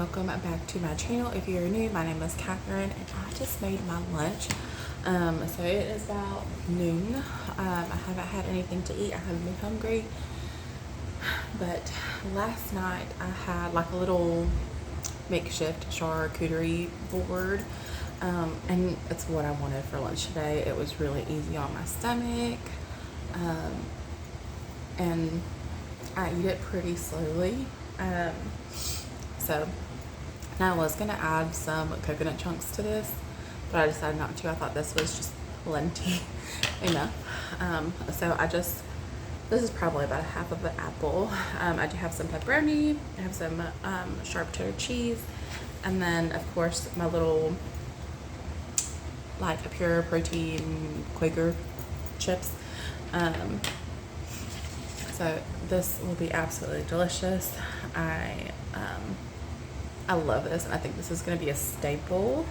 welcome back to my channel. If you're new, my name is Catherine and I just made my lunch. So it is about noon. I haven't had anything to eat. I haven't been hungry, but last night I had like a little makeshift charcuterie board, and it's what I wanted for lunch today. It was really easy on my stomach, and I eat it pretty slowly. So I was gonna add some coconut chunks to this, but I decided not to. I thought this was just plenty enough. This is probably about a half of an apple. I do have some pepperoni, I have some sharp cheddar cheese, and then of course my little like a pure protein Quaker chips. So this will be absolutely delicious. I love this, and I think this is going to be a staple.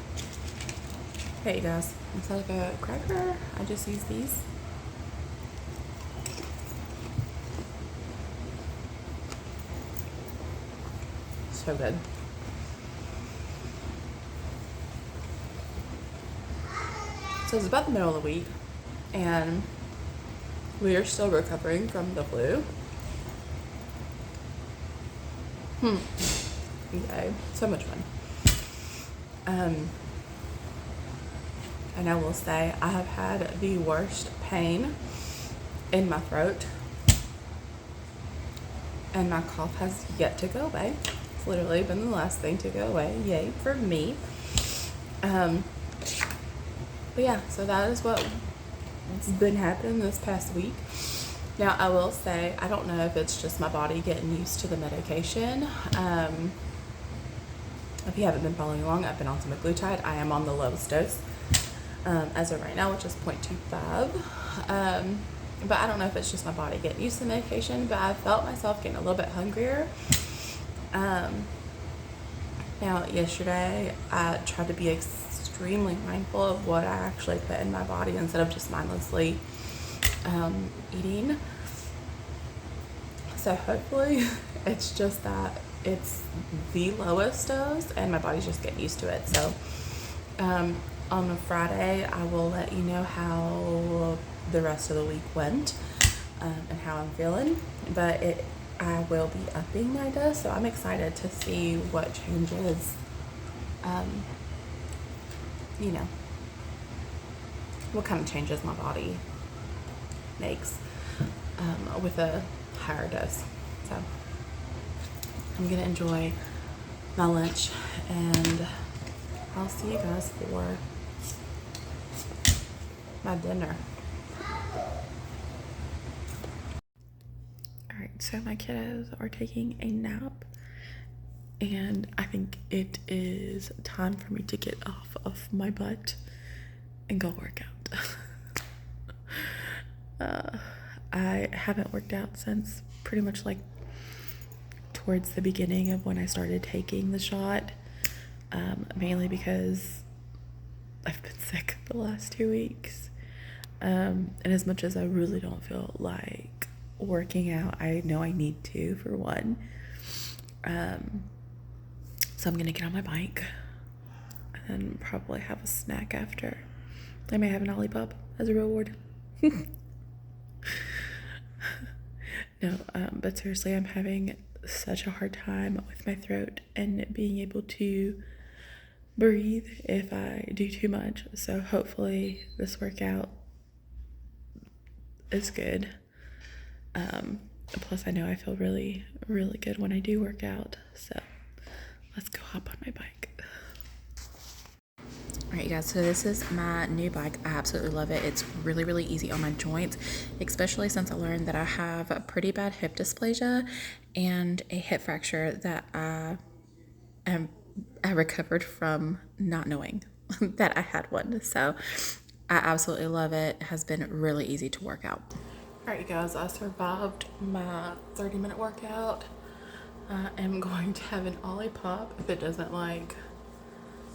Okay, you guys, instead of a cracker, I just use these. So good. So it's about the middle of the week, and we are still recovering from the flu. Yay, so much fun. And I will say I have had the worst pain in my throat, and my cough has yet to go away. It's literally been the last thing to go away. Yay for me. But yeah, so that is what's been happening this past week. Now I will say I don't know if it's just my body getting used to the medication. If you haven't been following along, I've been on semaglutide. I am on the lowest dose as of right now, which is 0.25. But I don't know if it's just my body getting used to the medication, but I felt myself getting a little bit hungrier. Now yesterday I tried to be extremely mindful of what I actually put in my body instead of just mindlessly eating. So hopefully it's just that it's the lowest dose and my body's just getting used to it. So on a Friday I will let you know how the rest of the week went, and how I'm feeling, but I will be upping my dose, so I'm excited to see what changes what kind of changes my body makes with a higher dose. So I'm gonna enjoy my lunch, and I'll see you guys for my dinner. Alright, so my kiddos are taking a nap, and I think it is time for me to get off of my butt and go work out. I haven't worked out since pretty much like towards the beginning of when I started taking the shot, mainly because I've been sick the last 2 weeks, and as much as I really don't feel like working out, I know I need to, for one. So I'm gonna get on my bike and probably have a snack after. I may have an lollipop as a reward. No, but seriously, I'm having such a hard time with my throat and being able to breathe if I do too much. So hopefully this workout is good. Plus I know I feel really, really good when I do work out. So let's go hop on my bike. Alright, you guys, so this is my new bike. I absolutely love it. It's really, really easy on my joints, especially since I learned that I have a pretty bad hip dysplasia and a hip fracture that I recovered from not knowing that I had one. So I absolutely love it. It has been really easy to work out. Alright, you guys, I survived my 30-minute workout. I am going to have an lollipop if it doesn't like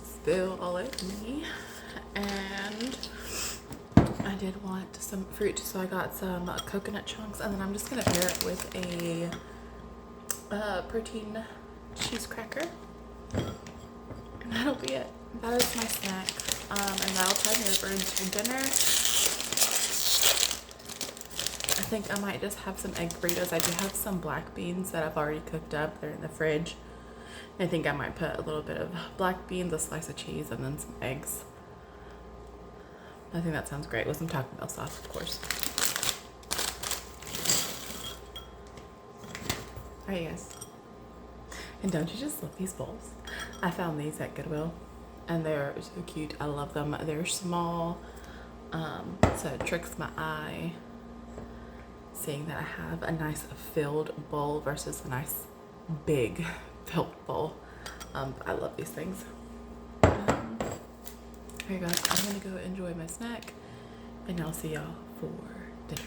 spill all over me, and I did want some fruit, so I got some coconut chunks, and then I'm just gonna pair it with a protein cheese cracker. And that'll be it. That is my snack. And that'll tide me over until dinner. I think I might just have some egg burritos. I do have some black beans that I've already cooked up. They're in the fridge. I think I might put a little bit of black beans, a slice of cheese, and then some eggs. I think that sounds great with some Taco Bell sauce, of course. Alright, you guys. And don't you just love these bowls? I found these at Goodwill, and they're so cute. I love them. They're small, so it tricks my eye seeing that I have a nice filled bowl versus a nice big filled bowl. I love these things. Alright guys, I'm gonna go enjoy my snack, and I'll see y'all for dinner.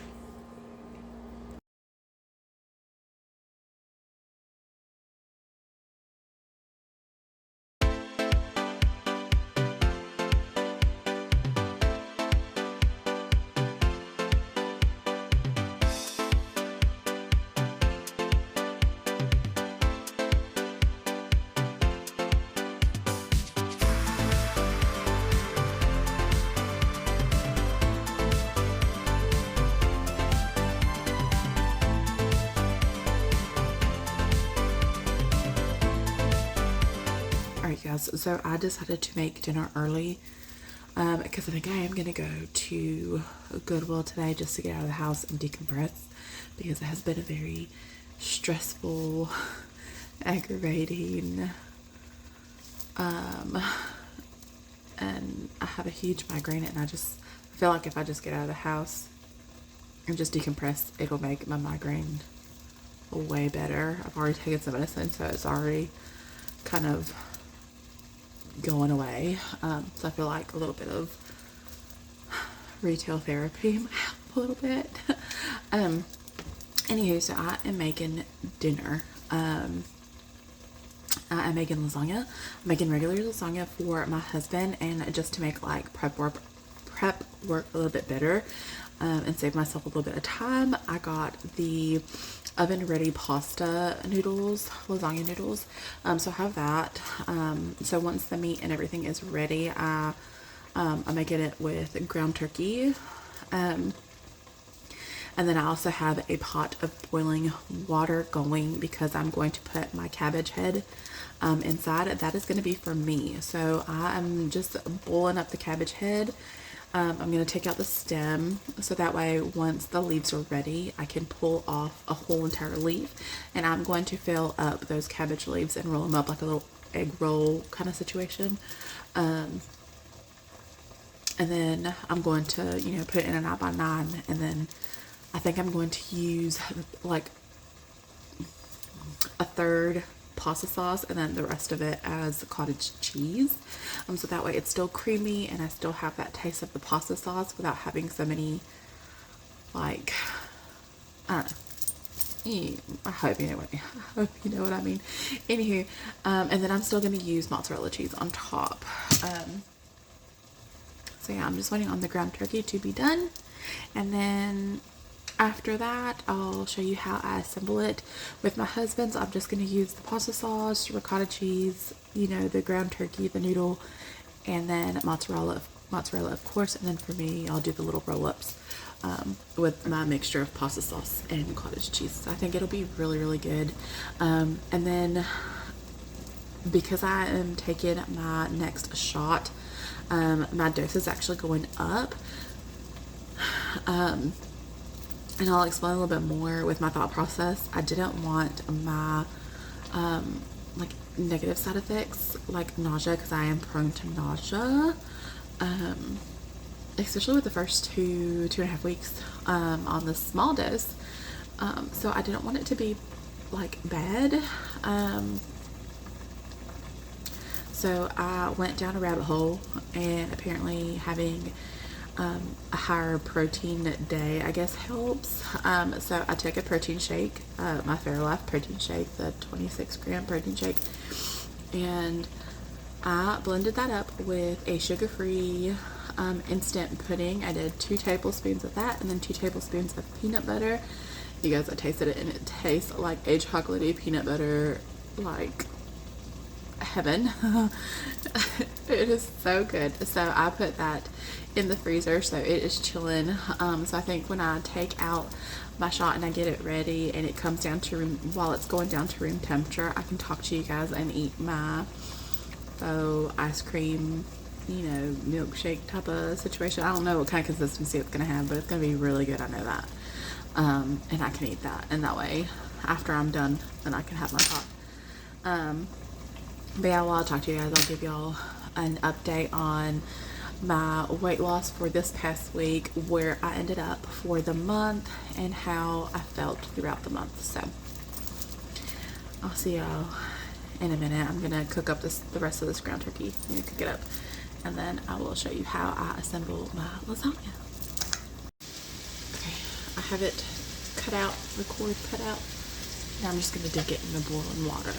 Alright guys, so I decided to make dinner early because I think I am going to go to Goodwill today just to get out of the house and decompress, because it has been a very stressful, aggravating, and I have a huge migraine, and I feel like if I just get out of the house and just decompress, it'll make my migraine way better. I've already taken some medicine, so it's already kind of going away. So I feel like a little bit of retail therapy might help a little bit. Anywho, so I am making dinner. I am making lasagna. I'm making regular lasagna for my husband, and just to make like prep work a little bit better, and save myself a little bit of time, I got the oven ready pasta noodles, lasagna noodles. So I have that. So once the meat and everything is ready, I'm making it with ground turkey. And then I also have a pot of boiling water going because I'm going to put my cabbage head inside. That is going to be for me. So I am just boiling up the cabbage head. I'm going to take out the stem, so that way once the leaves are ready, I can pull off a whole entire leaf, and I'm going to fill up those cabbage leaves and roll them up like a little egg roll kind of situation. And then I'm going to, put it in a 9x9, and then I think I'm going to use like a third pasta sauce and then the rest of it as cottage cheese, so that way it's still creamy and I still have that taste of the pasta sauce without having so many, like, I don't know, I hope you know what I mean. Anywho, and then I'm still going to use mozzarella cheese on top. So yeah, I'm just waiting on the ground turkey to be done, and then after that, I'll show you how I assemble it. With my husband's, I'm just going to use the pasta sauce, ricotta cheese, the ground turkey, the noodle, and then mozzarella of course. And then for me, I'll do the little roll-ups with my mixture of pasta sauce and cottage cheese. So I think it'll be really, really good. And then because I am taking my next shot, my dose is actually going up. And I'll explain a little bit more with my thought process. I didn't want my like negative side effects like nausea, because I am prone to nausea, especially with the first two and a half weeks on the small dose. So I didn't want it to be like bad. So I went down a rabbit hole, and apparently having a higher protein day, I guess, helps. So I took a protein shake, my Fairlife protein shake, the 26-gram protein shake, and I blended that up with a sugar-free instant pudding. I did 2 tablespoons of that, and then 2 tablespoons of peanut butter. You guys, I tasted it, and it tastes like a chocolatey peanut butter, like heaven. It is so good. So I put that in the freezer, so it is chilling. So I think when I take out my shot and I get it ready and it comes down to room, while it's going down to room temperature, I can talk to you guys and eat my faux ice cream, you know, milkshake type of situation. I don't know what kind of consistency it's gonna have, but it's gonna be really good. I know that. And I can eat that, and that way after I'm done then I can have my pot. But yeah, while I talk to you guys, I'll give y'all an update on my weight loss for this past week, where I ended up for the month, and how I felt throughout the month. So I'll see y'all in a minute. I'm gonna cook up the rest of this ground turkey. I'm gonna cook it up, and then I will show you how I assemble my lasagna. Okay, I have it cut out, the cord cut out. Now I'm just gonna dip it in the boiling water.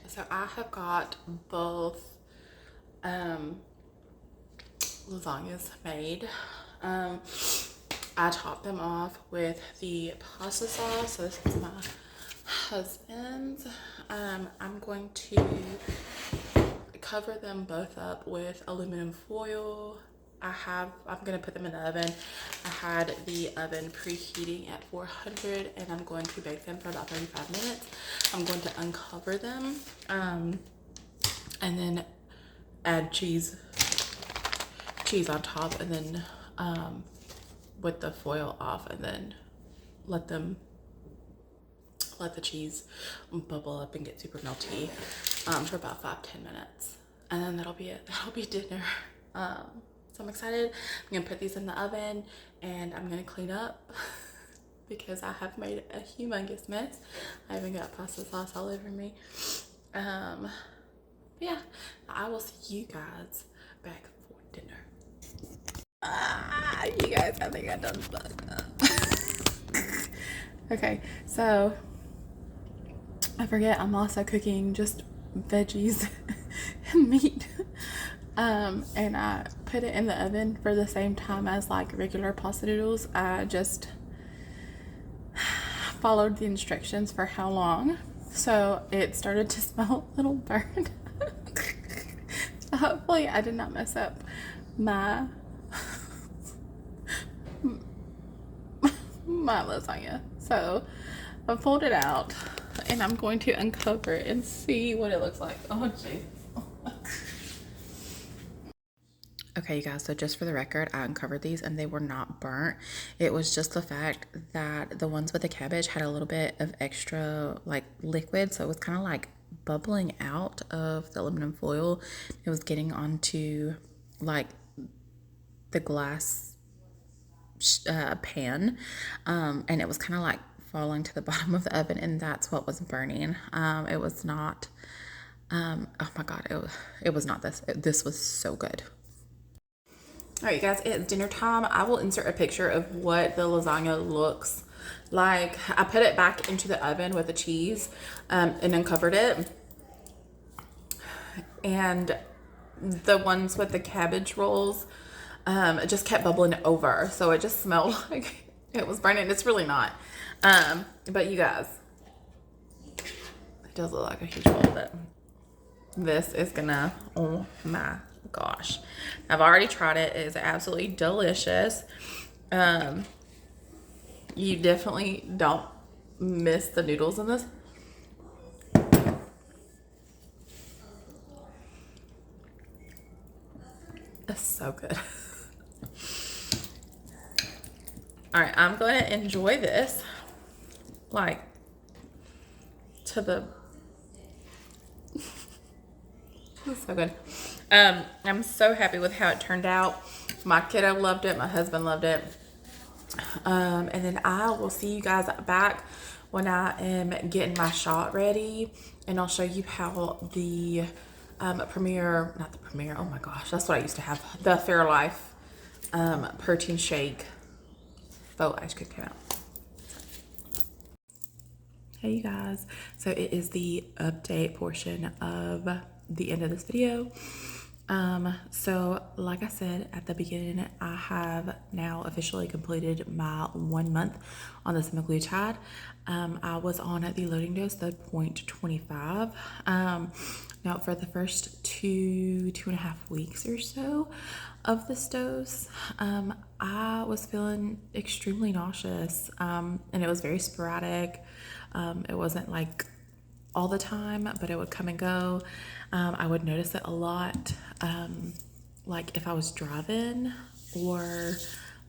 So I have got both lasagnas made. I topped them off with the pasta sauce. So this is my husband's. I'm going to cover them both up with aluminum foil. I'm gonna put them in the oven. I had the oven preheating at 400, and I'm going to bake them for about 35 minutes. I'm going to uncover them, and then add cheese on top, and then with the foil off, and then let the cheese bubble up and get super melty for about 5-10 minutes, and then that'll be it. That'll be dinner. So I'm excited. I'm gonna put these in the oven, and I'm gonna clean up because I have made a humongous mess. I even got pasta sauce all over me. Yeah, I will see you guys back for dinner. You guys, I think I done fucked up. Okay, so I forget I'm also cooking just veggies and meat. And I put it in the oven for the same time as like regular pasta noodles. I just followed the instructions for how long. So it started to smell a little burnt. So hopefully I did not mess up my lasagna. So I pulled it out, and I'm going to uncover it and see what it looks like. Oh, jeez. Okay, you guys, so just for the record, I uncovered these and they were not burnt. It was just the fact that the ones with the cabbage had a little bit of extra like liquid, so it was kind of like bubbling out of the aluminum foil. It was getting onto like the glass pan, and it was kind of like falling to the bottom of the oven, and that's what was burning. It was not, oh my God, it was not this. This was so good. All right, you guys, it's dinner time. I will insert a picture of what the lasagna looks like. I put it back into the oven with the cheese and uncovered it. And the ones with the cabbage rolls it just kept bubbling over. So it just smelled like it was burning. It's really not. But you guys, it does look like a huge bowl of it. This is gonna, oh my gosh. I've already tried it. It is absolutely delicious. You definitely don't miss the noodles in this. It's so good. All right, I'm going to enjoy this like to the it's so good. I'm so happy with how it turned out. My kiddo loved it. My husband loved it. And then I will see you guys back when I am getting my shot ready, and I'll show you how the not the Premier, oh my gosh, that's what I used to have, the Fairlife protein shake faux ice cream came out. Hey you guys, so it is the update portion of the end of this video. So like I said at the beginning, I have now officially completed my 1 month on the semaglutide. I was on the loading dose, the 0.25. Now for the first two and a half weeks or so of this dose, I was feeling extremely nauseous, and it was very sporadic. It wasn't like all the time, but it would come and go. I would notice it a lot, like if I was driving or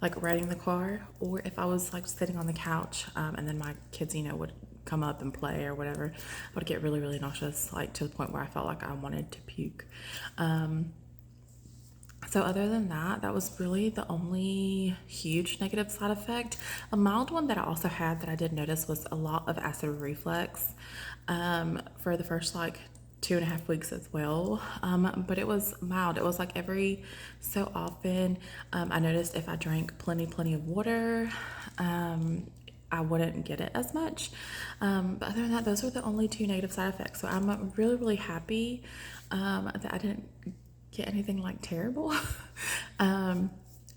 like riding the car, or if I was like sitting on the couch, and then my kids, you know, would come up and play or whatever. I would get really, really nauseous, like to the point where I felt like I wanted to puke. So other than that, that was really the only huge negative side effect. A mild one that I also had that I did notice was a lot of acid reflux for the first like 2.5 weeks as well. But it was mild. It was like every so often. I noticed if I drank plenty of water, I wouldn't get it as much. But other than that, those are the only two negative side effects. So I'm really, really happy that I didn't get anything like terrible.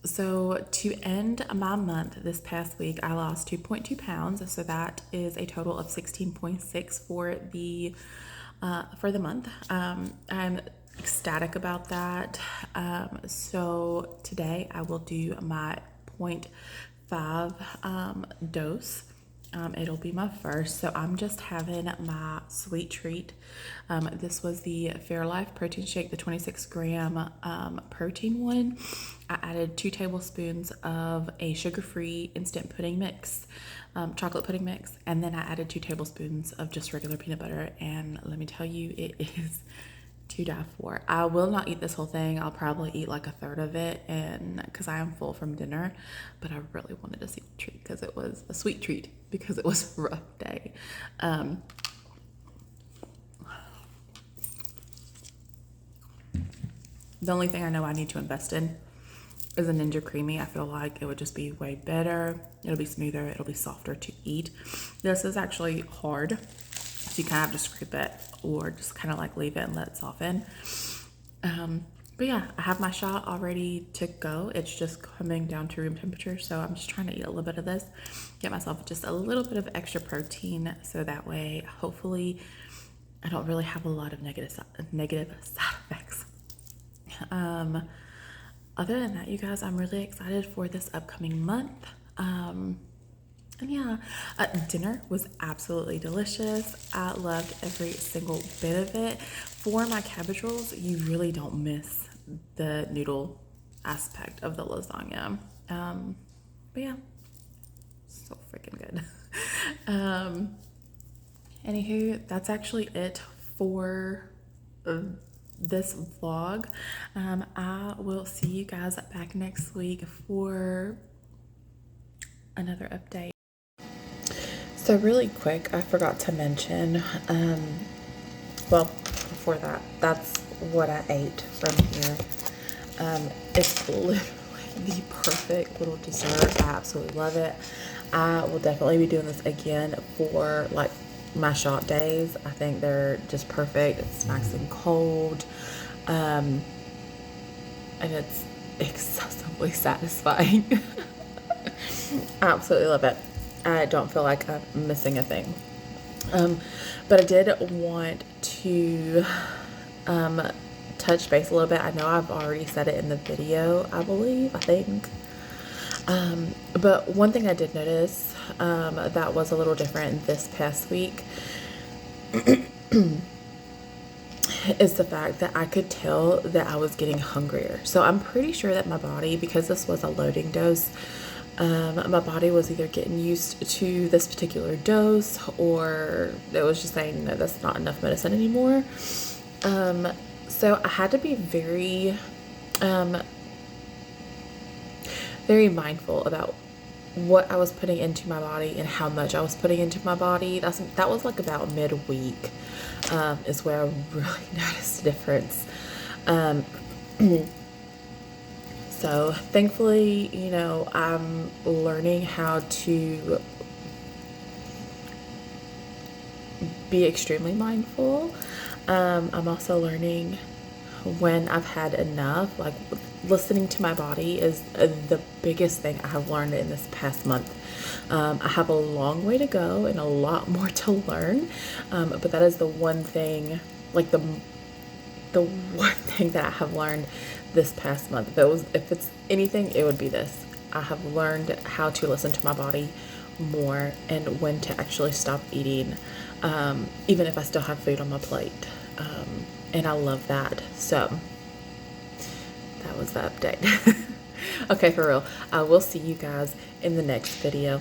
So to end my month this past week, I lost 2.2 pounds. So that is a total of 16.6 for the month. I'm ecstatic about that. So today I will do my 0.5 dose. It'll be my first, so I'm just having my sweet treat. This was the Fairlife protein shake, the 26-gram protein one. I added 2 tablespoons of a sugar-free instant pudding mix, chocolate pudding mix, and then I added 2 tablespoons of just regular peanut butter, and let me tell you, it is to die for. I will not eat this whole thing. I'll probably eat like a third of it, and because I am full from dinner, but I really wanted a sweet treat because it was a sweet treat because it was a rough day. The only thing I know I need to invest in is a Ninja Creamy. I feel like it would just be way better. It'll be smoother. It'll be softer to eat. This is actually hard, so you kind of have to scrape it or just kind of like leave it and let it soften. But yeah, I have my shot all ready to go. It's just coming down to room temperature, so I'm just trying to eat a little bit of this, get myself just a little bit of extra protein, so that way hopefully I don't really have a lot of negative side effects. Other than that, you guys, I'm really excited for this upcoming month. And yeah, dinner was absolutely delicious. I loved every single bit of it. For my cabbage rolls, you really don't miss the noodle aspect of the lasagna. But yeah, so freaking good. Anywho, that's actually it for this vlog. I will see you guys back next week for another update. So really quick, I forgot to mention, well, before that, that's what I ate from here. It's the perfect little dessert. I absolutely love it. I will definitely be doing this again for like my shot days. I think they're just perfect. It's nice and cold. And it's excessively satisfying. I absolutely love it. I don't feel like I'm missing a thing. But I did want to touch base a little bit. I know I've already said it in the video, I think. But one thing I did notice that was a little different this past week is the fact that I could tell that I was getting hungrier. So I'm pretty sure that my body, because this was a loading dose, my body was either getting used to this particular dose, or it was just saying that that's not enough medicine anymore. So I had to be very, very mindful about what I was putting into my body and how much I was putting into my body. That was like about midweek, is where I really noticed a difference. So thankfully, you know, I'm learning how to be extremely mindful. I'm also learning when I've had enough. Like, listening to my body is the biggest thing I have learned in this past month. I have a long way to go and a lot more to learn, but that is the one thing, like the one thing that I have learned this past month. If it's anything, it would be this. I have learned how to listen to my body more and when to actually stop eating, even if I still have food on my plate. And I love that. So that was the update. Okay, for real. I will see you guys in the next video.